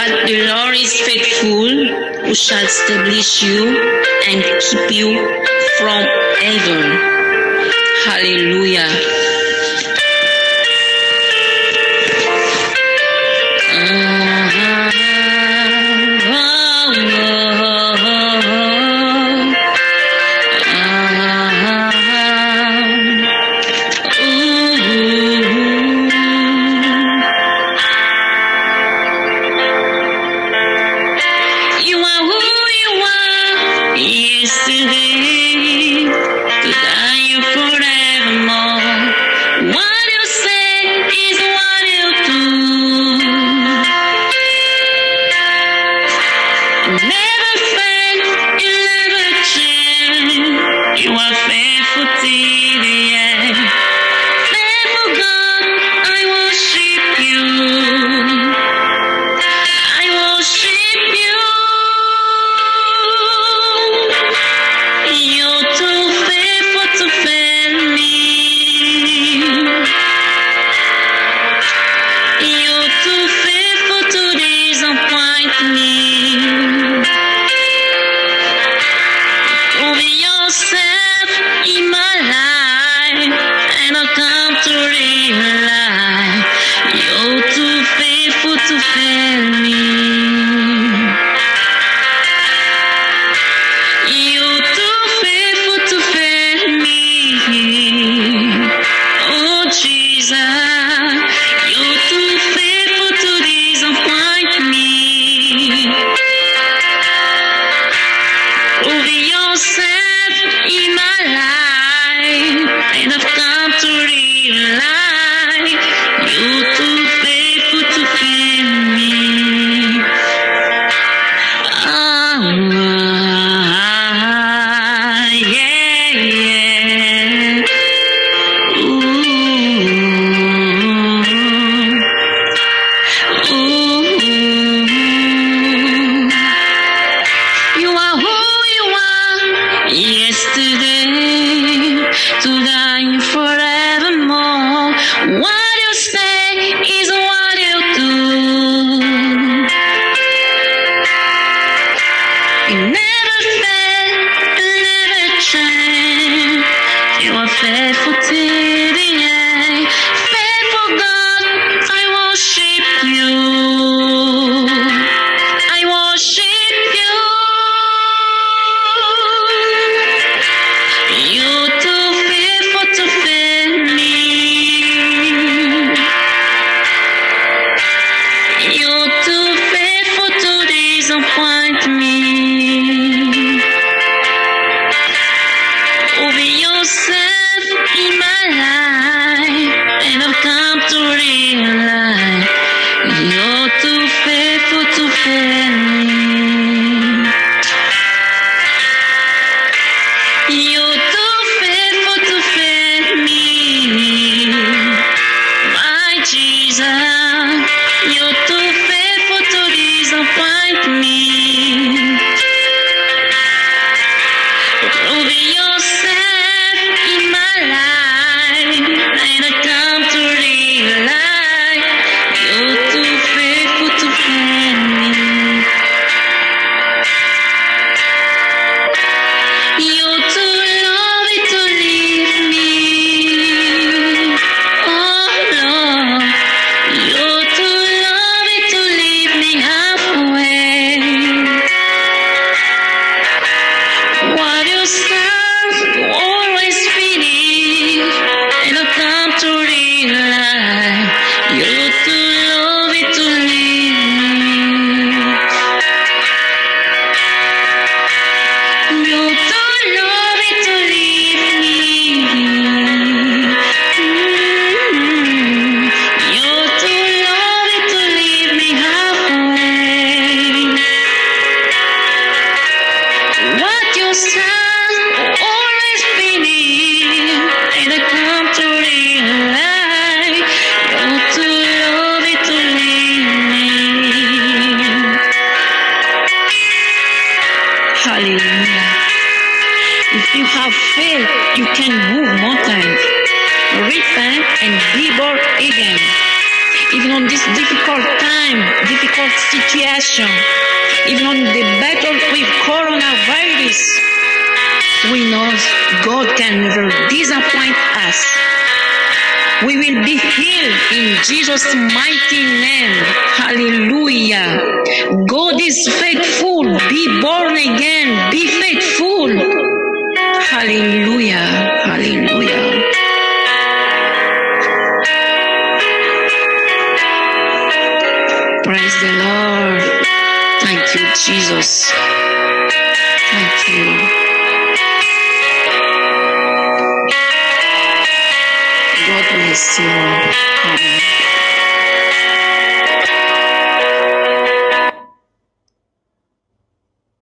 But the Lord is faithful, who shall establish you and keep you from evil. Hallelujah. even on this difficult time, difficult situation, even on the battle with coronavirus. We know God can never disappoint us. We will be healed in Jesus' mighty name. Hallelujah. God is faithful. Be born again. Be faithful. Hallelujah. Hallelujah. Praise the Lord. Thank you, Jesus. Thank you. God bless you. Amen.